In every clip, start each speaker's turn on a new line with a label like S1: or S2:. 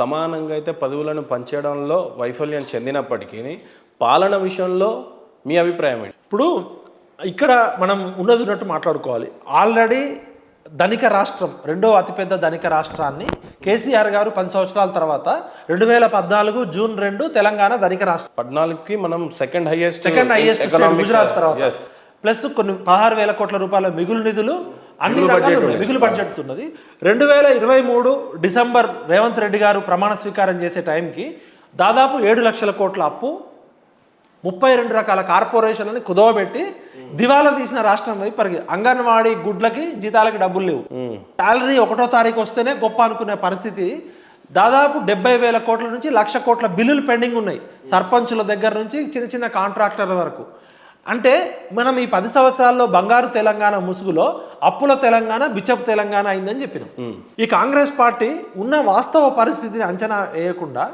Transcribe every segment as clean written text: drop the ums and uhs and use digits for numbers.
S1: సమానంగా అయితే పదవులను పంచడంలో వైఫల్యం చెందినప్పటికీ పాలన విషయంలో మీ అభిప్రాయం ఏంటి?
S2: ఇప్పుడు ఇక్కడ మనం ఉన్నట్టు మాట్లాడుకోవాలి. ఆల్రెడీ ధనిక రాష్ట్రం, రెండో అతిపెద్ద ధనిక రాష్ట్రాన్ని కేసీఆర్ గారు 10 సంవత్సరాల తర్వాత 2014 జూన్ 2 తెలంగాణ ధనిక రాష్ట్రం.
S1: 14కి మనం సెకండ్ హైయెస్ట్
S2: గుజరాత్ తర్వాత ప్లస్ కొన్ని 16,000 కోట్ల రూపాయల మిగులు నిధులు అన్ని మిగులు బడ్జెట్ ఉన్నది. 2023 డిసెంబర్ రేవంత్ రెడ్డి గారు ప్రమాణ స్వీకారం చేసే టైంకి దాదాపు 7 లక్షల కోట్ల అప్పు, 32 రకాల కార్పొరేషన్లని కుదవబెట్టి దివాలా తీసిన రాష్ట్రం పరిగి అంగన్వాడీ గుడ్లకి జీతాలకి డబ్బులు లేవు. శాలరీ 1వ తారీఖు వస్తేనే గొప్ప అనుకునే పరిస్థితి. దాదాపు 70,000 కోట్ల నుంచి 1,00,000 కోట్ల బిల్లులు పెండింగ్ ఉన్నాయి, సర్పంచుల దగ్గర నుంచి చిన్న చిన్న కాంట్రాక్టర్ల వరకు. అంటే మనం ఈ 10 సంవత్సరాల్లో బంగారు తెలంగాణ ముసుగులో అప్పుల తెలంగాణ, బిచ్చపు తెలంగాణ అయిందని చెప్పినాం. ఈ కాంగ్రెస్ పార్టీ ఉన్న వాస్తవ పరిస్థితిని అంచనా వేయకుండా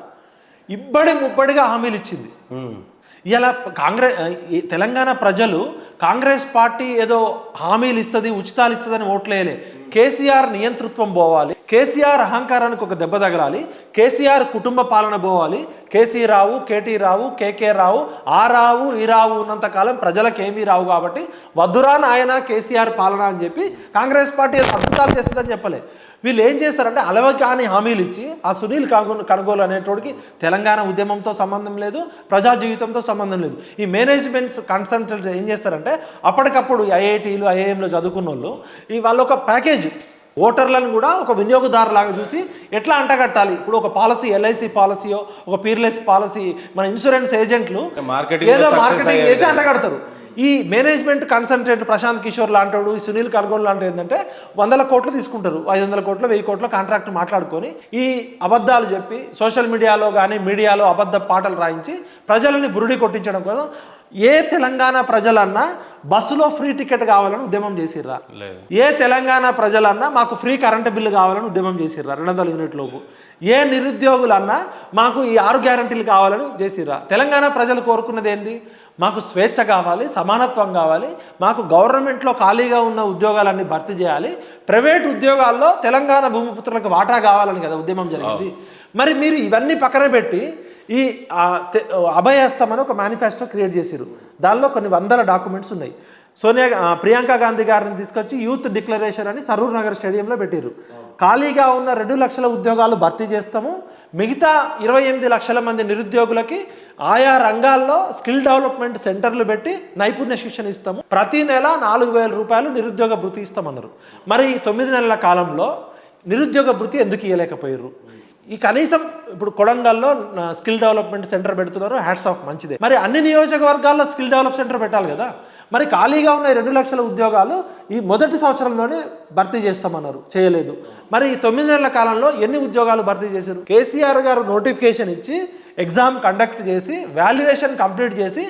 S2: ఇబ్బడి ముబ్బడిగా హామీలు ఇచ్చింది. ఇలా తెలంగాణ ప్రజలు కాంగ్రెస్ పార్టీ ఏదో హామీలు ఇస్తుంది, ఉచితాలు ఇస్తుందని ఓట్లేయలే. కేసీఆర్ నియంతృత్వం పోవాలి, కేసీఆర్ అహంకారానికి ఒక దెబ్బ తగలాలి, కేసీఆర్ కుటుంబ పాలన పోవాలి. కేసీ రావు, కేటీ రావు, కేకే రావు, ఆ రావు ఈ రావు ఉన్నంతకాలం ప్రజలకు ఏమీ రావు. కాబట్టి వద్దురా నాయన కేసీఆర్ పాలన అని చెప్పి కాంగ్రెస్ పార్టీ అద్భుతాలు చేస్తుందని చెప్పలే. వీళ్ళు ఏం చేస్తారంటే అలవకాని హామీలు ఇచ్చి ఆ సునీల్ కనుగోలు అనేటోడికి తెలంగాణ ఉద్యమంతో సంబంధం లేదు, ప్రజా జీవితంతో సంబంధం లేదు. ఈ మేనేజ్మెంట్స్ కన్సల్టెంట్స్ ఏం చేస్తారంటే అప్పటికప్పుడు ఐఐటీలు ఐఐఎంలో చదువుకున్న వాళ్ళు వాళ్ళు ఒక ప్యాకేజ్ ఓటర్లను కూడా ఒక వినియోగదారులాగా చూసి ఎట్లా అంటగట్టాలి. ఇప్పుడు ఒక పాలసీ, ఎల్ఐసి పాలసీయో ఒక పీర్లెస్ పాలసీ, మన ఇన్సూరెన్స్ ఏజెంట్లు ఏదో మార్కెటింగ్ చేసి అంటగడతారు. ఈ మేనేజ్మెంట్ కన్సల్టెంట్ ప్రశాంత్ కిషోర్ లాంటాడు, ఈ సునీల్ కనుగోలు లాంటి ఏంటంటే 100 కోట్లు తీసుకుంటారు, 500 కోట్లు 1000 కోట్ల కాంట్రాక్ట్ మాట్లాడుకొని ఈ అబద్ధాలు చెప్పి సోషల్ మీడియాలో కానీ మీడియాలో అబద్ధ పాటలు రాయించి ప్రజలని బురుడి కొట్టించడం కోసం ఏ తెలంగాణ ప్రజలన్నా బస్సులో ఫ్రీ టికెట్ కావాలని ఉద్యమం చేసిర్రా? ఏ తెలంగాణ ప్రజలన్నా మాకు ఫ్రీ కరెంటు బిల్లు కావాలని ఉద్యమం చేసిర్రా 200 యూనిట్లోపు? ఏ నిరుద్యోగులన్నా మాకు ఈ 6 గ్యారంటీలు కావాలని చేసిర్రా? తెలంగాణ ప్రజలు కోరుకున్నది ఏంటి? మాకు స్వేచ్ఛ కావాలి, సమానత్వం కావాలి, మాకు గవర్నమెంట్లో ఖాళీగా ఉన్న ఉద్యోగాలన్నీ భర్తీ చేయాలి, ప్రైవేట్ ఉద్యోగాల్లో తెలంగాణ భూమిపుత్రులకు వాటా కావాలని కదా ఉద్యమం జరిగింది. మరి మీరు ఇవన్నీ పక్కన పెట్టి ఈ అభయహస్తం ఒక మేనిఫెస్టో క్రియేట్ చేశారు. దానిలో కొన్ని 100 డాక్యుమెంట్స్ ఉన్నాయి. ప్రియాంక గాంధీ గారిని తీసుకొచ్చి యూత్ డిక్లరేషన్ అని సరూర్ నగర్ స్టేడియంలో పెట్టారు. ఖాళీగా ఉన్న 2 లక్షల ఉద్యోగాలు భర్తీ చేస్తాము, మిగతా 28 లక్షల మంది నిరుద్యోగులకి ఆయా రంగాల్లో స్కిల్ డెవలప్మెంట్ సెంటర్లు పెట్టి నైపుణ్య శిక్షణ ఇస్తాము, ప్రతి నెల 4,000 రూపాయలు నిరుద్యోగ భృతి ఇస్తామన్నారు. మరి 9 నెలల కాలంలో నిరుద్యోగ భృతి ఎందుకు ఇవ్వలేకపోయారు? ఈ కనీసం ఇప్పుడు కొడంగల్లో స్కిల్ డెవలప్మెంట్ సెంటర్ పెడుతున్నారు, హ్యాట్స్ ఆఫ్, మంచిదే. మరి అన్ని నియోజకవర్గాల్లో స్కిల్ డెవలప్ సెంటర్ పెట్టాలి కదా. మరి ఖాళీగా ఉన్న 2 లక్షల ఉద్యోగాలు ఈ మొదటి సంవత్సరంలోనే భర్తీ చేస్తామన్నారు, చేయలేదు. మరి ఈ 9 నెలల కాలంలో ఎన్ని ఉద్యోగాలు భర్తీ చేశారు? కేసీఆర్ గారు నోటిఫికేషన్ ఇచ్చి ఎగ్జామ్ కండక్ట్ చేసి వాల్యుయేషన్ కంప్లీట్ చేసి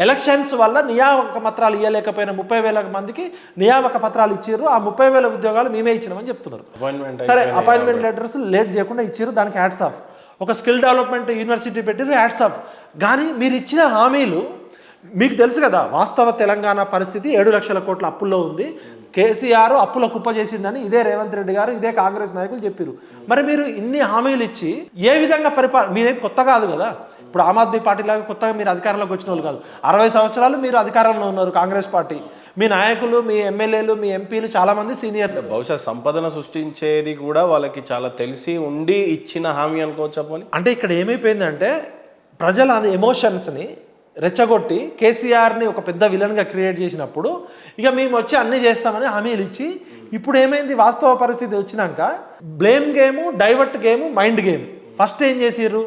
S2: ఎలక్షన్స్ వల్ల నియామక పత్రాలు ఇవ్వలేకపోయిన 30,000 మందికి నియామక పత్రాలు ఇచ్చారు. ఆ 30,000 ఉద్యోగాలు మేమే ఇచ్చినామని చెప్తున్నారు. సరే, అపాయింట్మెంట్ లెటర్స్ లేట్ చేయకుండా ఇచ్చారు, దానికి హ్యాట్స్ ఆఫ్. ఒక స్కిల్ డెవలప్మెంట్ యూనివర్సిటీ పెట్టారు, హ్యాట్స్ ఆఫ్. కానీ మీరు ఇచ్చిన హామీలు మీకు తెలుసు కదా, వాస్తవ తెలంగాణ పరిస్థితి 7 లక్షల కోట్ల అప్పుల్లో ఉంది. కేసీఆర్ అప్పుల కుప్ప చేసిందని ఇదే రేవంత్ రెడ్డి గారు, ఇదే కాంగ్రెస్ నాయకులు చెప్పారు. మరి మీరు ఇన్ని హామీలు ఇచ్చి ఏ విధంగా మీరేం కొత్త కాదు కదా. ఇప్పుడు ఆమ్ ఆద్మీ పార్టీ లాగా కొత్తగా మీరు అధికారంలోకి వచ్చిన వాళ్ళు కాదు. 60 సంవత్సరాలు మీరు అధికారంలో ఉన్నారు కాంగ్రెస్ పార్టీ. మీ నాయకులు, మీ ఎమ్మెల్యేలు, మీ ఎంపీలు చాలామంది సీనియర్.
S1: బహుశా సంపదన సృష్టించేది కూడా వాళ్ళకి చాలా తెలిసి ఉండి ఇచ్చిన హామీ అనుకోవచ్చని.
S2: అంటే ఇక్కడ ఏమైపోయిందంటే ప్రజల ఎమోషన్స్ని రెచ్చగొట్టి కేసీఆర్ని ఒక పెద్ద విలన్గా క్రియేట్ చేసినప్పుడు ఇక మేము వచ్చి అన్నీ చేస్తామని హామీలు ఇచ్చి ఇప్పుడు ఏమైంది? వాస్తవ పరిస్థితి వచ్చినాక blame game, divert game, mind game. First ఏం చేసిర్రు?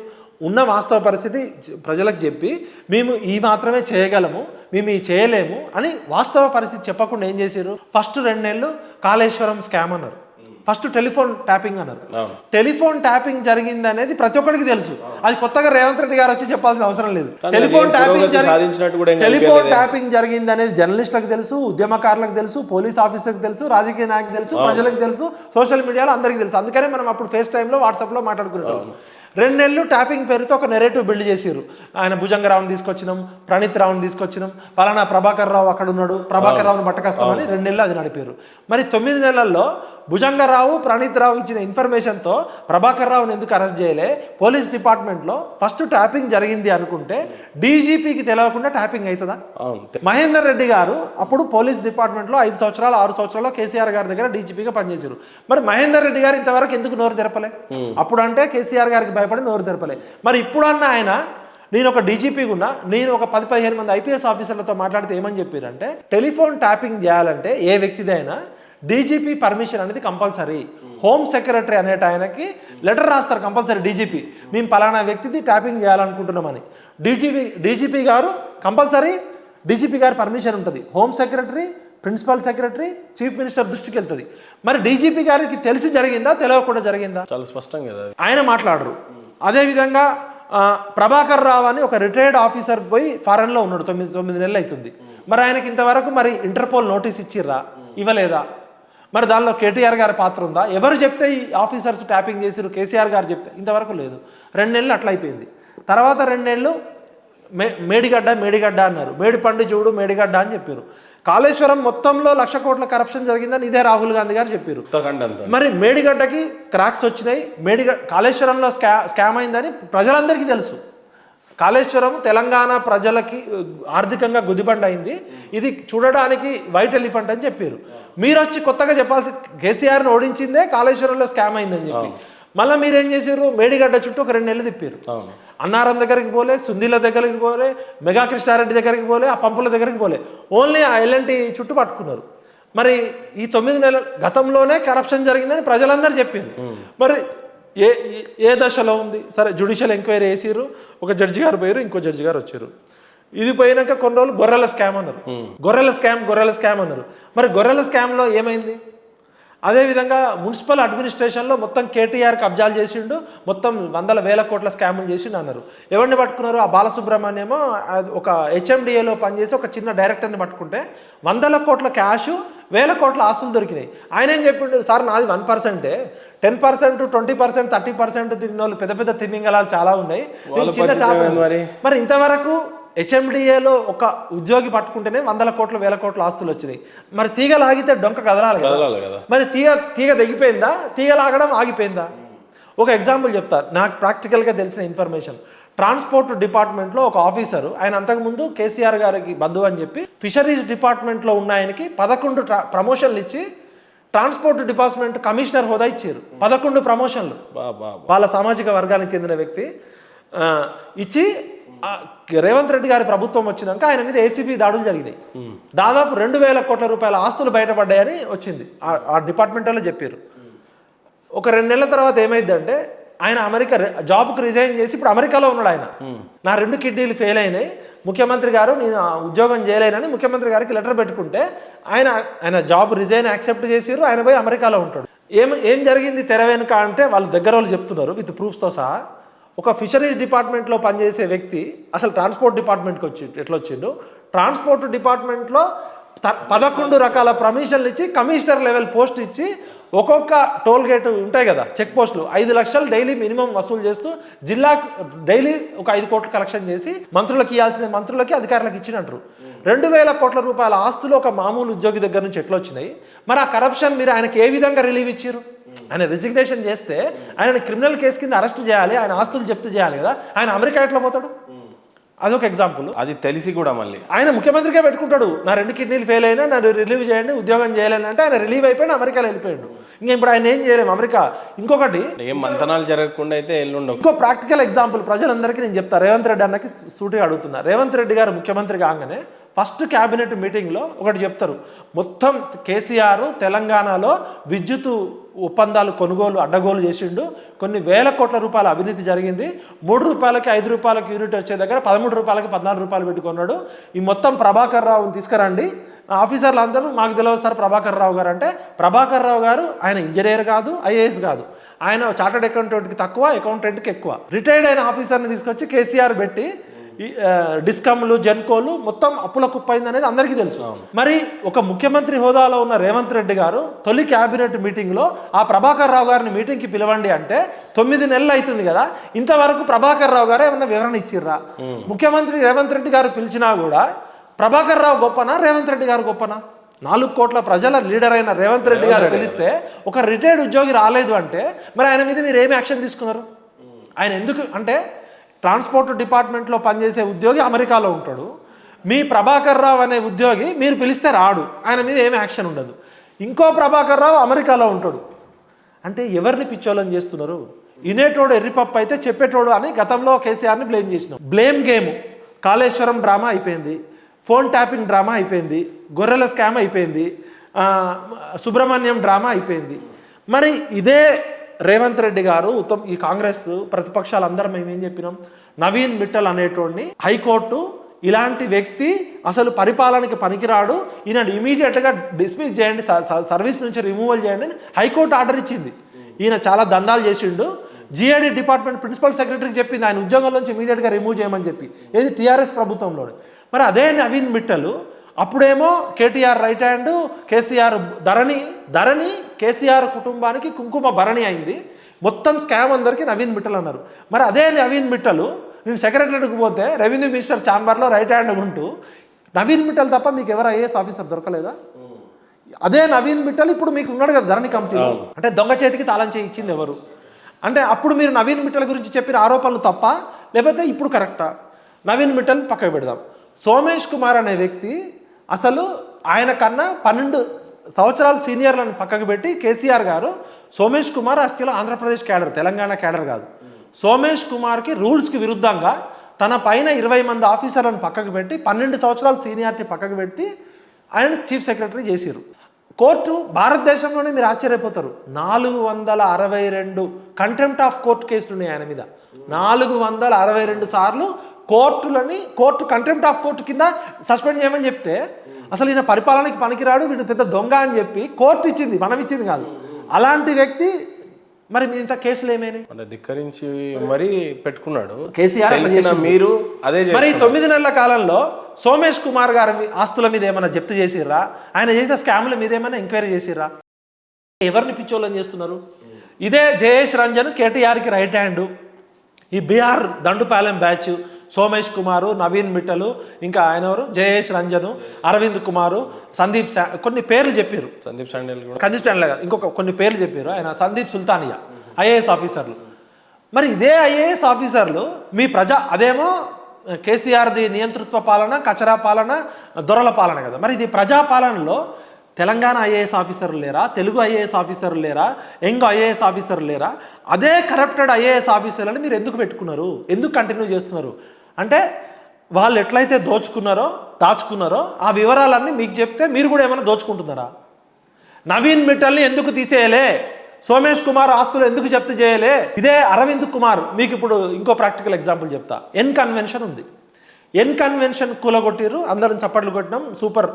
S2: ఉన్న వాస్తవ పరిస్థితి ప్రజలకు చెప్పి మేము ఈ మాత్రమే చేయగలము, మేము ఈ చేయలేము అని వాస్తవ పరిస్థితి చెప్పకుండా ఏం చేశారు? ఫస్ట్ 2 నెలలు కాళేశ్వరం స్కామ్ అన్నారు, ఫస్ట్ టెలిఫోన్ ట్యాపింగ్ అన్నారు. టెలిఫోన్ ట్యాపింగ్ జరిగింది అనేది ప్రతి ఒక్కరికి తెలుసు, అది కొత్తగా రేవంత్ రెడ్డి గారు వచ్చి చెప్పాల్సిన అవసరం లేదు. టెలిఫోన్ ట్యాపింగ్ జరిగింది అనేది జర్నలిస్టులకు తెలుసు, ఉద్యమకారులకు తెలుసు, పోలీస్ ఆఫీసర్కి తెలుసు, రాజకీయ నాయకులకు తెలుసు, ప్రజలకు తెలుసు, సోషల్ మీడియాలో అందరికీ తెలుసు. అందుకనే మనం అప్పుడు ఫేస్ టైంలో వాట్సాప్లో మాట్లాడుకునేవాళ్ళం. 2 నెలలు ట్యాపింగ్ పేరుతో ఒక నెరేటివ్ బిల్డ్ చేసిర్రు. ఆయన భుజంగరావుని తీసుకొచ్చినాం, ప్రణీత్ రావుని తీసుకొచ్చినాం, ఫలానా ప్రభాకర్ రావు అక్కడ ఉన్నాడు, ప్రభాకర్ రావుని పట్టకస్తామని 2 నెలలు అది నడిపారు. మరి 9 నెలల్లో భుజంగరావు, ప్రణీత్ రావు ఇచ్చిన ఇన్ఫర్మేషన్తో ప్రభాకర్ రావుని ఎందుకు అరెస్ట్ చేయలే? పోలీస్ డిపార్ట్మెంట్లో ఫస్ట్ ట్యాపింగ్ జరిగింది అనుకుంటే డీజీపీకి తెలియకుండా ట్యాపింగ్ అవుతుందా? మహేందర్ రెడ్డి గారు అప్పుడు పోలీస్ డిపార్ట్మెంట్లో 5 సంవత్సరాలు 6 సంవత్సరాలు కేసీఆర్ గారి దగ్గర డీజీపీగా పనిచేశారు. మరి మహేందర్ రెడ్డి గారు ఇంతవరకు ఎందుకు నోరు తెరపలే? అప్పుడు అంటే కేసీఆర్ గారికి భయపడి నోరు తెరపలే. మరి ఇప్పుడన్న ఆయన నేను ఒక డీజీపీగా ఉన్నా, నేను ఒక 10-15 మంది ఐపీఎస్ ఆఫీసర్లతో మాట్లాడితే ఏమని చెప్పారంటే, టెలిఫోన్ ట్యాపింగ్ చేయాలంటే ఏ వ్యక్తిదైనా డీజీపీ పర్మిషన్ అనేది కంపల్సరీ. హోమ్ సెక్రటరీ అనేట ఆయనకి లెటర్ రాస్తారు కంపల్సరీ డీజీపీ, మేము పలానా వ్యక్తిది ట్యాపింగ్ చేయాలనుకుంటున్నామని. డీజీపీ గారు కంపల్సరీ, డీజీపీ గారి పర్మిషన్ ఉంటుంది. Home secretary, principal secretary, chief minister దృష్టికి వెళ్తుంది. మరి డీజీపీ గారికి తెలిసి జరిగిందా, తెలియకుండా జరిగిందా?
S1: చాలా స్పష్టంగా
S2: ఆయన మాట్లాడరు. అదేవిధంగా ప్రభాకర్ రావు అని ఒక రిటైర్డ్ ఆఫీసర్ పోయి ఫారెన్లో ఉన్నాడు, 9 నెలలు అవుతుంది. మరి ఆయనకి ఇంతవరకు మరి ఇంటర్పోల్ నోటీస్ ఇచ్చిర్రా, ఇవ్వలేదా? మరి దానిలో కేటీఆర్ గారి పాత్ర ఉందా? ఎవరు చెప్తే ఈ ఆఫీసర్స్ ట్యాపింగ్ చేసిరు? కేసీఆర్ గారు చెప్తే ఇంతవరకు లేదు. 2 నెలలు అట్లా అయిపోయింది. తర్వాత 2 నెలలు మేడిగడ్డ అన్నారు, మేడిపండు చూడు మేడిగడ్డ అని చెప్పారు. కాళేశ్వరం మొత్తంలో 1,00,000 కోట్ల కరప్షన్ జరిగిందని ఇదే రాహుల్ గాంధీ గారు చెప్పారు. మరి మేడిగడ్డకి క్రాక్స్ వచ్చినాయి, కాళేశ్వరంలో స్కామ్ అయిందని ప్రజలందరికీ తెలుసు. కాళేశ్వరం తెలంగాణ ప్రజలకి ఆర్థికంగా గుదిబండ అయింది, ఇది చూడడానికి వైట్ ఎలిఫెంట్ అని చెప్పారు. మీరు వచ్చి కొత్తగా చెప్పాల్సి, కేసీఆర్ని ఓడించిందే కాళేశ్వరంలో స్కామ్ అయిందని చెప్పి మళ్ళీ మీరేం చేశారు? మేడిగడ్డ చుట్టూ ఒక 2 నెలలు తిప్పారు. అన్నారం దగ్గరికి పోలే, సుందీల దగ్గరికి పోలే, మెగా కృష్ణారెడ్డి దగ్గరికి పోలే, ఆ పంపుల దగ్గరికి పోలే, ఓన్లీ ఆ ఎల్ఎన్టీ చుట్టూ పట్టుకున్నారు. మరి ఈ 9 నెలల గతంలోనే కరప్షన్ జరిగిందని ప్రజలందరూ చెప్పింది. మరి ఏ దశలో ఉంది? సరే, జ్యుడిషియల్ ఎంక్వైరీ వేసిర్రు, ఒక జడ్జి గారు పోయారు, ఇంకో జడ్జి గారు వచ్చారు. ఇది పోయినాక కొన్ని రోజులు గొర్రెల స్కామ్ అన్నారు, గొర్రెల స్కామ్ అన్నారు. మరి గొర్రెల స్కామ్లో ఏమైంది? అదేవిధంగా మున్సిపల్ అడ్మినిస్ట్రేషన్లో మొత్తం కేటీఆర్ కబ్జాలు చేసిండు, మొత్తం 100,000 కోట్ల స్కాములు చేసిండు అన్నారు. ఎవరిని పట్టుకున్నారు? ఆ బాలసుబ్రహ్మణ్యమో ఒక హెచ్ఎండిఏలో పనిచేసి ఒక చిన్న డైరెక్టర్ని పట్టుకుంటే 100,000 కోట్ల క్యాష్, 1,000 కోట్ల ఆస్తులు దొరికినాయి. ఆయన ఏం చెప్పిండు? సార్ నాది 1%, 10%, 20%, 30% తిన్న వాళ్ళు పెద్ద పెద్ద తిమింగలాలు చాలా ఉన్నాయి, చిన్న చాలా. మరి ఇంతవరకు హెచ్ఎండిఏలో ఒక ఉద్యోగి పట్టుకుంటేనే 100,000 కోట్ల 1,000 కోట్ల ఆస్తులు వచ్చినాయి. మరి తీగ లాగితే డొంక కదలాలి కదా. మరి తీగ తెగిపోయిందా? తీగ లాగడం ఆగిపోయిందా? ఒక ఎగ్జాంపుల్ చెప్తా, నాకు ప్రాక్టికల్గా తెలిసిన ఇన్ఫర్మేషన్. ట్రాన్స్పోర్ట్ డిపార్ట్మెంట్లో ఒక ఆఫీసరు, ఆయన అంతకుముందు కేసీఆర్ గారికి బంధువు అని చెప్పి ఫిషరీస్ డిపార్ట్మెంట్లో ఉన్న ఆయనకి 11 ప్రమోషన్లు ఇచ్చి ట్రాన్స్పోర్ట్ డిపార్ట్మెంట్ కమిషనర్ హోదా ఇచ్చారు. 11 ప్రమోషన్లు వాళ్ళ సామాజిక వర్గానికి చెందిన వ్యక్తి ఇచ్చి, రేవంత్ రెడ్డి గారి ప్రభుత్వం వచ్చినాక ఆయన మీద ఏసీబీ దాడులు జరిగినాయి. దాదాపు 2,000 కోట్ల రూపాయల ఆస్తులు బయటపడ్డాయని వచ్చింది, ఆ డిపార్ట్మెంట్ వాళ్ళు చెప్పారు. ఒక 2 నెలల తర్వాత ఏమైందంటే ఆయన అమెరికా జాబ్కి రిజైన్ చేసి ఇప్పుడు అమెరికాలో ఉన్నాడు. ఆయన నా 2 కిడ్నీలు ఫెయిల్ అయినాయి, ముఖ్యమంత్రి గారు నేను ఉద్యోగం చేయలేనని ముఖ్యమంత్రి గారికి లెటర్ పెట్టుకుంటే ఆయన జాబ్ రిజైన్ యాక్సెప్ట్ చేసిర్రు, ఆయన పోయి అమెరికాలో ఉంటాడు. ఏం జరిగింది తెర వెనుక అంటే వాళ్ళు దగ్గర వాళ్ళు చెప్తున్నారు విత్ ప్రూఫ్స్తో సహా. ఒక ఫిషరీస్ డిపార్ట్మెంట్లో పనిచేసే వ్యక్తి అసలు ట్రాన్స్పోర్ట్ డిపార్ట్మెంట్కి ఎట్లా వచ్చిండు? ట్రాన్స్పోర్ట్ డిపార్ట్మెంట్లో 11 రకాల పర్మిషన్లు ఇచ్చి కమిషనర్ లెవెల్ పోస్ట్ ఇచ్చి ఒక్కొక్క టోల్ గేట్ ఉంటాయి కదా, చెక్ పోస్టులు, 5 లక్షలు డైలీ మినిమం వసూలు చేస్తూ జిల్లాకు డైలీ ఒక 5 కోట్లు కలెక్షన్ చేసి మంత్రులకు ఇవ్వాల్సిన మంత్రులకి అధికారులకు ఇచ్చినట్టు 2,000 కోట్ల రూపాయల ఆస్తులు ఒక మామూలు ఉద్యోగి దగ్గర నుంచి ఎట్లా వచ్చినాయి? మరి ఆ కరప్షన్ మీరు ఆయనకి ఏ విధంగా రిలీవ్ ఇచ్చారు? ఆయన రిజిగ్నేషన్ చేస్తే ఆయన క్రిమినల్ కేసు కింద అరెస్ట్ చేయాలి, ఆయన ఆస్తులు జప్తు చేయాలి కదా, ఆయన అమెరికా ఎట్లా పోతాడు? అదొక ఎగ్జాంపుల్.
S1: అది తెలిసి కూడా మళ్ళీ
S2: ఆయన ముఖ్యమంత్రిగా పెట్టుకుంటాడు, నా 2 కిడ్నీలు ఫెయిల్ అయినా నన్ను రిలీవ్ చేయండి, ఉద్యోగం చేయలేని అంటే ఆయన రిలీవ్ అయిపోయి అమెరికాలో వెళ్ళిపోయాడు. ఇంకా ఇప్పుడు ఆయన ఏం చేయలేము అమెరికా. ఇంకొకటి,
S1: ఏం మంతనాలు జరగకుండా అయితే ఎల్లుండవు.
S2: ఇంకో ప్రాక్టికల్ ఎగ్జాంపుల్ ప్రజలందరికీ నేను చెప్తా. రేవంత్ రెడ్డి అన్నకి సూటిగా అడుగుతున్నా. రేవంత్ రెడ్డి గారు ముఖ్యమంత్రి కాగానే ఫస్ట్ క్యాబినెట్ మీటింగ్లో ఒకటి చెప్తారు, మొత్తం కేసీఆర్ తెలంగాణలో విద్యుత్ ఒప్పందాలు కొనుగోలు అడ్డగోలు చేసిండు, కొన్ని 1,000 కోట్ల రూపాయల అవినీతి జరిగింది, 3 రూపాయలకి 5 రూపాయలకి యూనిట్ వచ్చే దగ్గర 13 రూపాయలకి 14 రూపాయలు పెట్టుకున్నాడు, ఈ మొత్తం ప్రభాకర్ రావుని తీసుకురండి. ఆఫీసర్లు అందరూ మాకు తెలియదు సార్ ప్రభాకర్ రావు గారు అంటే, ప్రభాకర్ రావు గారు ఆయన ఇంజనీర్ కాదు, ఐఏఎస్ కాదు, ఆయన చార్టర్డ్ అకౌంటెంట్కి తక్కువ, అకౌంటెంట్కి ఎక్కువ, రిటైర్డ్ అయిన ఆఫీసర్ని తీసుకొచ్చి కేసీఆర్ పెట్టి డిస్కమ్లు జెన్కోలు మొత్తం అప్పుల కుప్పైంది అనేది అందరికీ తెలుసు. మరి ఒక ముఖ్యమంత్రి హోదాలో ఉన్న రేవంత్ రెడ్డి గారు తొలి క్యాబినెట్ మీటింగ్లో ఆ ప్రభాకర్ రావు గారిని మీటింగ్కి పిలవండి అంటే 9 నెలలు అవుతుంది కదా, ఇంతవరకు ప్రభాకర్ రావు గారు ఏమన్నా వివరణ ఇచ్చిర్రా? ముఖ్యమంత్రి రేవంత్ రెడ్డి గారు పిలిచినా కూడా ప్రభాకర్ రావు గొప్పనా రేవంత్ రెడ్డి గారు గొప్పనా? 4 కోట్ల ప్రజల లీడర్ అయిన రేవంత్ రెడ్డి గారు పిలిస్తే ఒక రిటైర్డ్ ఉద్యోగి రాలేదు అంటే మరి ఆయన మీద మీరు ఏమి యాక్షన్ తీసుకున్నారు? ఆయన ఎందుకు అంటే ట్రాన్స్పోర్ట్ డిపార్ట్మెంట్లో పనిచేసే ఉద్యోగి అమెరికాలో ఉంటాడు, మీ ప్రభాకర్ రావు అనే ఉద్యోగి మీరు పిలిస్తే రాడు, ఆయన మీద ఏమి యాక్షన్ ఉండదు. ఇంకో ప్రభాకర్ రావు అమెరికాలో ఉంటాడు అంటే ఎవరిని పిచ్చోళ్ళని చేస్తున్నారు? ఇనేటోడు ఎర్రిపప్పు అయితే చెప్పేటోడు అని గతంలో కేసీఆర్ని బ్లేమ్ చేసినాం. బ్లేమ్ గేమ్, కాళేశ్వరం డ్రామా అయిపోయింది, ఫోన్ ట్యాపింగ్ డ్రామా అయిపోయింది, గొర్రెల స్కామ్ అయిపోయింది, సుబ్రహ్మణ్యం డ్రామా అయిపోయింది. మరి ఇదే రేవంత్ రెడ్డి గారు ఈ కాంగ్రెస్ ప్రతిపక్షాలందరం మేము ఏం చెప్పినాం? నవీన్ మిట్టల్ అనేటోడిని హైకోర్టు ఇలాంటి వ్యక్తి అసలు పరిపాలనకి పనికిరాడు, ఈయన ఇమీడియట్గా డిస్మిస్ చేయండి, సర్వీస్ నుంచి రిమూవల్ చేయండి అని హైకోర్టు ఆర్డర్ ఇచ్చింది. ఈయన చాలా దందాలు చేసిండు, జిఐడి డిపార్ట్మెంట్ ప్రిన్సిపల్ సెక్రటరీకి చెప్పింది ఆయన ఉద్యోగం నుంచి ఇమీడియట్గా రిమూవ్ చేయమని చెప్పి, ఏది టీఆర్ఎస్ ప్రభుత్వంలో. మరి అదే నవీన్ మిట్టల్ అప్పుడేమో కేటీఆర్ రైట్ హ్యాండ్, కేసీఆర్ ధరణి కేసీఆర్ కుటుంబానికి కుంకుమ భరణి అయింది, మొత్తం స్కామ్ అందరికీ నవీన్ మిట్టల్ అన్నారు. మరి అదే నవీన్ మిట్టల్ నేను సెక్రటరీకి పోతే రెవెన్యూ మినిస్టర్ ఛాంబర్లో రైట్ హ్యాండ్ ఉంటూ నవీన్ మిట్టల్ తప్ప మీకు ఎవరు ఐఏఎస్ ఆఫీసర్ దొరకలేదా? అదే నవీన్ మిట్టల్ ఇప్పుడు మీకు ఉన్నాడు కదా ధరణి కమిటీలో. అంటే దొంగ చేతికి తాళం చేయి ఇచ్చింది ఎవరు? అంటే అప్పుడు మీరు నవీన్ మిట్టల్ గురించి చెప్పిన ఆరోపణలు తప్ప లేకపోతే ఇప్పుడు కరెక్టా? నవీన్ మిట్టల్ పక్కకు పెడదాం. సోమేష్ కుమార్ అనే వ్యక్తి అసలు ఆయన కన్నా 12 సంవత్సరాలు సీనియర్లను పక్కకు పెట్టి కేసీఆర్ గారు సోమేష్ కుమార్ అసలు ఆంధ్రప్రదేశ్ క్యాడర్, తెలంగాణ క్యాడర్ కాదు. సోమేష్ కుమార్కి రూల్స్కి విరుద్ధంగా తన పైన 20 మంది ఆఫీసర్లను పక్కకు పెట్టి 12 సంవత్సరాల సీనియారిటీ పక్కకు పెట్టి ఆయన చీఫ్ సెక్రటరీ చేసిరు. కోర్టు భారతదేశంలోనే మీరు ఆశ్చర్యపోతారు, 462 కంటెంప్ట్ ఆఫ్ కోర్ట్ కేసులు ఉన్నాయి ఆయన మీద. 462 సార్లు కోర్టు కంటెంప్ట్ ఆఫ్ కోర్టు కింద సస్పెండ్ చేయమని చెప్తే అసలు ఈయన పరిపాలనకి పనికిరాడు, వీడు పెద్ద దొంగ అని చెప్పి కోర్టు ఇచ్చింది, మనం ఇచ్చింది కాదు. అలాంటి వ్యక్తి మరి మీ ఇంత కేసులు ఏమైనాయి?
S1: ధిక్కరించి మరి పెట్టుకున్నాడు
S2: కేసీఆర్.
S1: మీరు అదే
S2: మరి 9 నెలల కాలంలో సోమేష్ కుమార్ గారి ఆస్తుల మీద ఏమైనా జప్తు చేసిర్రా? ఆయన చేసిన స్కామ్ల మీద ఏమైనా ఎంక్వైరీ చేసిర్రా? ఎవరిని పిచ్చోళ్ళని చేస్తున్నారు? ఇదే జయేష్ రంజన్ కేటీఆర్కి రైట్ హ్యాండ్, ఈ బీహార్ దండుపాలెం బ్యాచ్ సోమేష్ కుమారు, నవీన్ మిట్టలు, ఇంకా ఆయన ఎవరు జయేష్ రంజను, అరవింద్ కుమారు, సందీప్ కొన్ని పేర్లు చెప్పారు. సందీప్ శాండల్ ఇంకొక కొన్ని పేర్లు చెప్పారు. ఆయన సందీప్ సుల్తానియా ఐఏఎస్ ఆఫీసర్లు. మరి ఇదే ఐఏఎస్ ఆఫీసర్లు మీ అదేమో కేసీఆర్ది నియంతృత్వ పాలన, కచరా పాలన, దొరల పాలన కదా. మరి ఇది ప్రజాపాలనలో తెలంగాణ ఐఏఎస్ ఆఫీసర్లు లేరా? తెలుగు ఐఏఎస్ ఆఫీసర్లు లేరా? యంగ్ ఐఏఎస్ ఆఫీసర్లు లేరా? అదే కరప్టెడ్ ఐఏఎస్ ఆఫీసర్లను మీరు ఎందుకు పెట్టుకున్నారు? ఎందుకు కంటిన్యూ చేస్తున్నారు? అంటే వాళ్ళు ఎట్లయితే దాచుకున్నారో ఆ వివరాలన్నీ మీకు చెప్తే మీరు కూడా ఏమైనా దోచుకుంటున్నారా? నవీన్ మిట్టల్ని ఎందుకు తీసేయలే? సోమేష్ కుమార్ ఆస్తులు ఎందుకు జప్తు చేయలే? ఇదే అరవింద్ కుమార్, మీకు ఇప్పుడు ఇంకో ప్రాక్టికల్ ఎగ్జాంపుల్ చెప్తా. ఎన్ కన్వెన్షన్ ఉంది, ఎన్ కన్వెన్షన్ కూలగొట్టిరు, అందరం చప్పట్లు కొట్టినాం, సూపర్,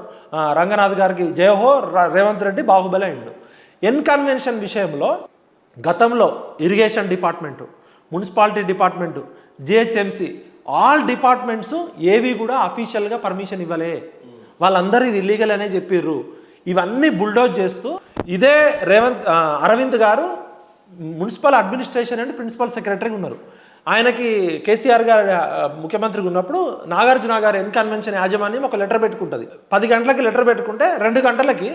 S2: రంగనాథ్ గారికి జయహో, రేవంత్ రెడ్డి బాహుబలి అయిండు. ఎన్ కన్వెన్షన్ విషయంలో గతంలో irrigation department, municipality department, GHMC all departments ఏవి కూడా అఫీషియల్గా పర్మిషన్ ఇవ్వలే, వాళ్ళందరూ ఇది ఇల్లీగల్ అనే చెప్పిర్రు. ఇవన్నీ బుల్డోజ్ చేస్తూ ఇదే అరవింద్ గారు municipal administration and principal secretary ఉన్నారు. ఆయనకి కేసీఆర్ గారు ముఖ్యమంత్రిగా ఉన్నప్పుడు నాగార్జున గారు ఎన్ కన్వెన్షన్ యాజమాన్యం ఒక లెటర్ పెట్టుకుంటుంది. 10 గంటలకి లెటర్ పెట్టుకుంటే 2 గంటలకి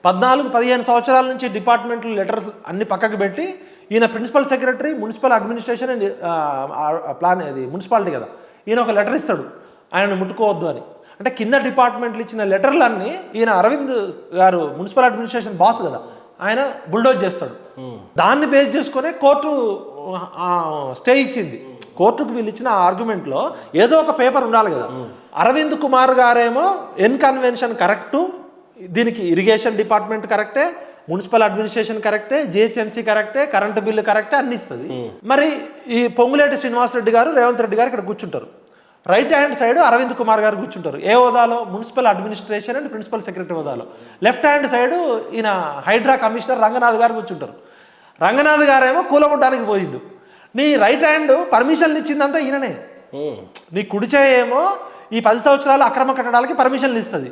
S2: 14-15 సంవత్సరాల నుంచి డిపార్ట్మెంట్లు లెటర్ అన్ని పక్కకు పెట్టి ఈయన principal secretary municipal administration and plan, అది మున్సిపాలిటీ కదా, ఈయన ఒక లెటర్ ఇస్తాడు ఆయనను ముట్టుకోవద్దు అని. అంటే కింద డిపార్ట్మెంట్లు ఇచ్చిన లెటర్లన్నీ ఈయన అరవింద్ గారు మున్సిపల్ అడ్మినిస్ట్రేషన్ బాస్ కదా, ఆయన బుల్డోజ్ చేస్తాడు. దాన్ని బేస్ చేసుకునే కోర్టు స్టే ఇచ్చింది. కోర్టుకు వీళ్ళు ఇచ్చిన ఆర్గ్యుమెంట్లో ఏదో ఒక పేపర్ ఉండాలి కదా. అరవింద్ కుమార్ గారేమో ఎన్ కన్వెన్షన్ కరెక్టు, దీనికి ఇరిగేషన్ డిపార్ట్మెంట్ కరెక్టే, మున్సిపల్ అడ్మినిస్ట్రేషన్ కరెక్టే, జిహెచ్ఎంసీ కరెక్టే, కరెంటు బిల్లు కరెక్టే, అన్ని ఇస్తుంది. మరి ఈ పొంగులేటి శ్రీనివాసరెడ్డి గారు, రేవంత్ రెడ్డి గారు ఇక్కడ కూర్చుంటారు. Right hand side Arvind Kumar గారు కూర్చుంటారు. ఏ హోదాలో? Municipal administration and principal secretary హోదాలో. లెఫ్ట్ హ్యాండ్ సైడ్ ఈయన హైడ్రా కమిషనర్ రంగనాథ్ గారు కూర్చుంటారు. రంగనాథ్ గారేమో కూలగొట్టడానికి పోయిండు. నీ రైట్ హ్యాండ్ పర్మిషన్లు ఇచ్చిందంతా ఈయననే. నీ కుడి చేయి ఏమో ఈ 10 సంవత్సరాలు అక్రమ కట్టడాలకి పర్మిషన్లు ఇస్తుంది,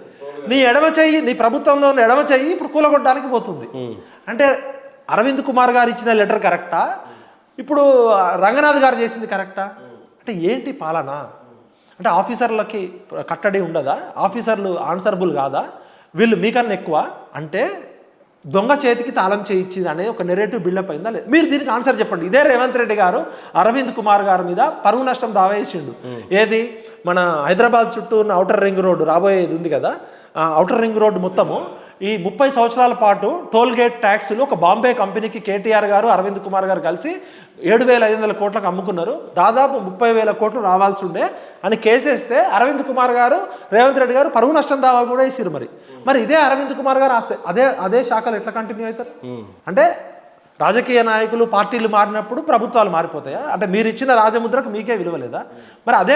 S2: నీ ఎడమ చెయ్యి, నీ ప్రభుత్వంలో ఉన్న ఎడమ చెయ్యి ఇప్పుడు కూలగొట్టడానికి పోతుంది. అంటే అరవింద్ కుమార్ గారు ఇచ్చిన లెటర్ కరెక్టా, ఇప్పుడు రంగనాథ్ గారు చేసింది కరెక్టా? అంటే ఏంటి పాలన? అంటే ఆఫీసర్లకి కట్టడి ఉండదా? ఆఫీసర్లు ఆన్సరబుల్ కాదా? వీళ్ళు మీకన్నా ఎక్కువ అంటే దొంగ చేతికి తాళం చేయించింది అనే ఒక నెరేటివ్ బిల్డప్ అయిందా లేదు? మీరు దీనికి ఆన్సర్ చెప్పండి. ఇదే రేవంత్ రెడ్డి గారు అరవింద్ కుమార్ గారి మీద పరువు నష్టం దావా వేసిండు. ఏది మన హైదరాబాద్ చుట్టూ ఉన్న ఔటర్ రింగ్ రోడ్డు రాబోయేది ఉంది కదా, ఔటర్ రింగ్ రోడ్డు మొత్తము ఈ 30 సంవత్సరాల పాటు టోల్ గేట్ ట్యాక్సులు ఒక బాంబే కంపెనీకి కేటీఆర్ గారు అరవింద్ కుమార్ గారు కలిసి 7,500 కోట్లకు అమ్ముకున్నారు. దాదాపు 30,000 కోట్లు రావాల్సి ఉండే అని కేసేస్తే అరవింద్ కుమార్ గారు రేవంత్ రెడ్డి గారు పరువు నష్టం దావా కూడా వేసారు. మరి ఇదే అరవింద్ కుమార్ గారు అదే శాఖలు ఎట్లా కంటిన్యూ అవుతారు? అంటే రాజకీయ నాయకులు పార్టీలు మారినప్పుడు ప్రభుత్వాలు మారిపోతాయా? అంటే మీరు ఇచ్చిన రాజముద్రకు మీకే విలువ లేదా? మరి అదే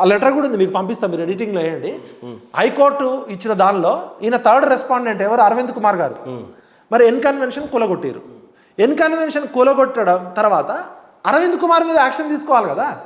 S2: ఆ లెటర్ కూడా ఉంది, మీకు పంపిస్తాం, మీరు ఎడిటింగ్లో వేయండి. హైకోర్టు ఇచ్చిన దానిలో ఈయన థర్డ్ రెస్పాండెంట్ ఎవరు? అరవింద్ కుమార్ గారు. మరి ఎన్ కన్వెన్షన్ కూలగొట్టారు. ఎన్ కన్వెన్షన్ కూలగొట్టడం తర్వాత అరవింద్ కుమార్ మీద యాక్షన్ తీసుకోవాలి కదా.